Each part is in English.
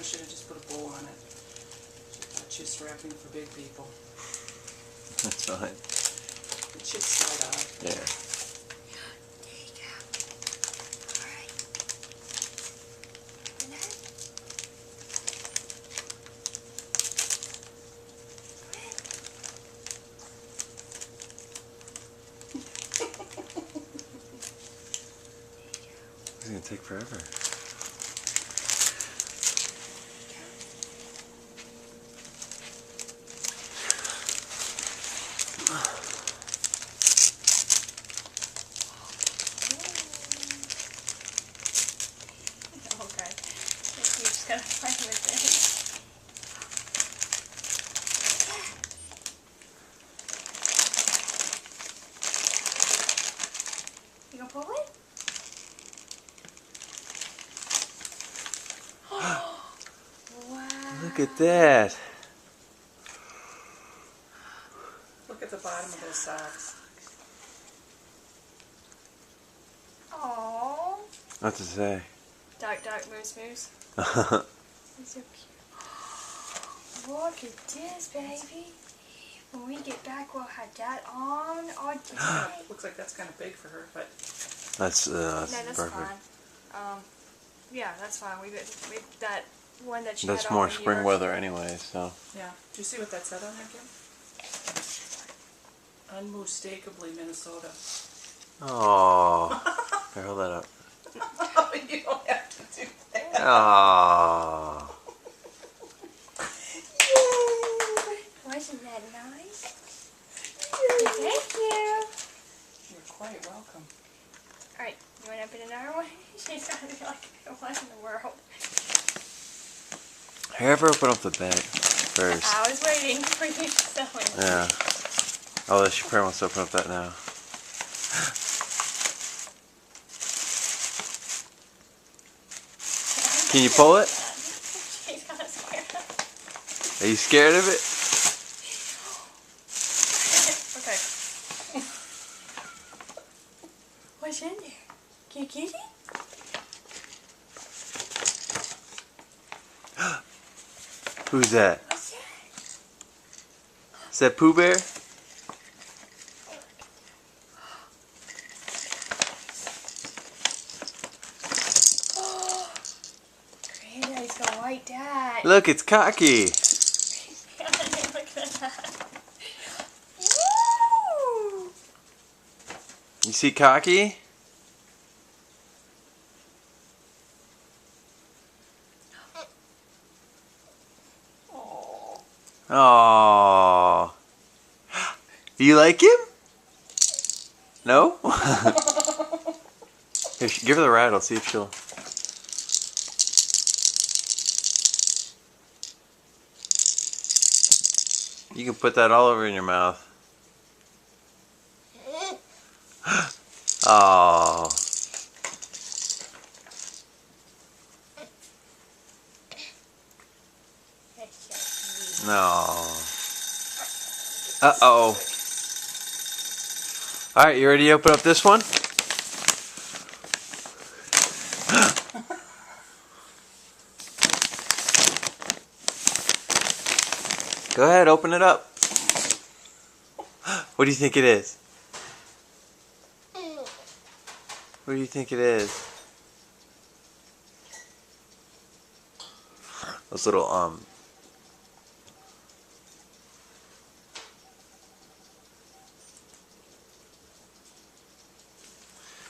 should have just put a bow on it. Just wrapping for big people. That's fine. It should slide out. Yeah. There you go. Alright. Open that. It's gonna take forever. Okay. You're just gonna play with it. You gonna pull it? Wow. Look at that. Look at the bottom of those socks. Aww. What to say? Dark, moose, moose. He's so cute. Look at this, baby. When we get back, we'll have that on our display. Looks like that's kind of big for her, but That's No, that's perfect. fine. Yeah, that's fine. We that one that she That's had more on spring here. weather anyway, so. yeah. Do you see what that said on there, Kim? Unmistakably Minnesota. Oh. Here, hold that up. You don't have to do that. Oh. Wasn't that nice? Thank you. You're quite welcome. Alright, you want to open another one? She's got to be like, what in the world? Ever open up the bag first? I was waiting for you to sell it. Yeah. Oh, she probably wants to open up that now. Can you pull it? She's kind of scared. Are you scared of it? Okay. What's in there? Can you get it? Who's that? What's that? Is that Pooh Bear? Oh, Granddaddy's gonna like that. Look, it's Cocky. Look at that. Woo! You see Cocky? Oh. You like him? No? Here, give her the rattle, see if she'll. You can put that all over in your mouth. Oh. No. Uh-oh. Alright, you ready to open up this one? Go ahead, open it up. What do you think it is? What do you think it is? Those little,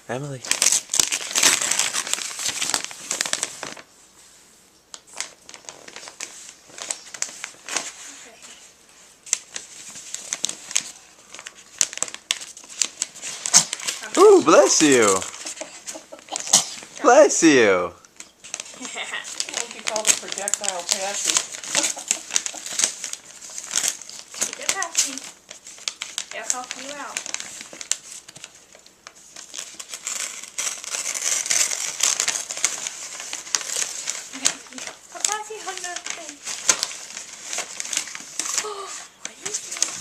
Emily. Ooh, bless you. Bless you. What you call the projectile passy? Good passy. I'll help you out. Passy on the thing. Oh, what is this?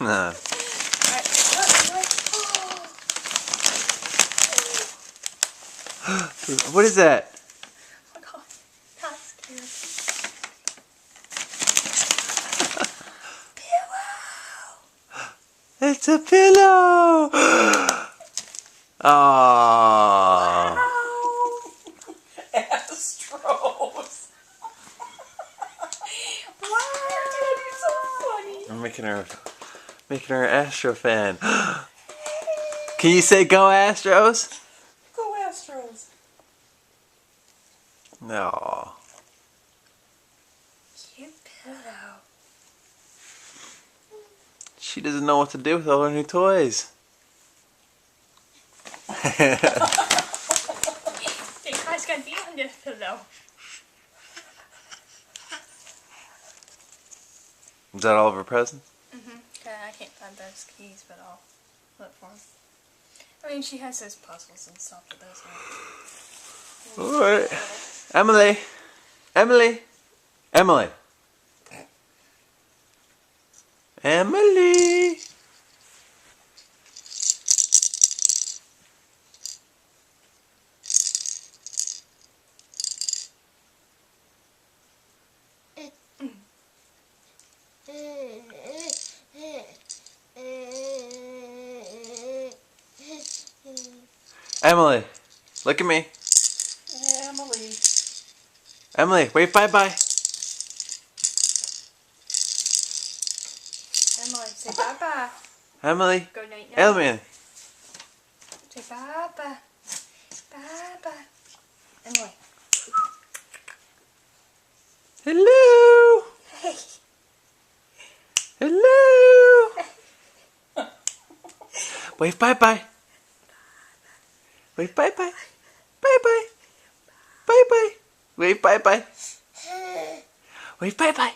Alright, What is that? oh god, that's scary. Pillow! It's a pillow. Aww. Ow! Astros. Wow! You're so funny. I'm making her an Astro fan. Can you say go Astros? Go Astros. No. Cute pillow. She doesn't know what to do with all her new toys. Think I's gonna be on this pillow. Is that all of her presents? Okay, I can't find those keys, but I'll look for them. I mean, she has those puzzles and stuff, but those are... Alright. Emily. Emily. Emily. Emily. Emily, look at me. Emily. Emily, wave bye-bye. Emily, say bye-bye. Emily. Go night-night. Emily. Say bye-bye. Bye-bye. Emily. Hello. Hey. Hello. Wave bye-bye. Wave bye-bye. Bye-bye. Bye-bye. Wave bye-bye. Wave bye-bye.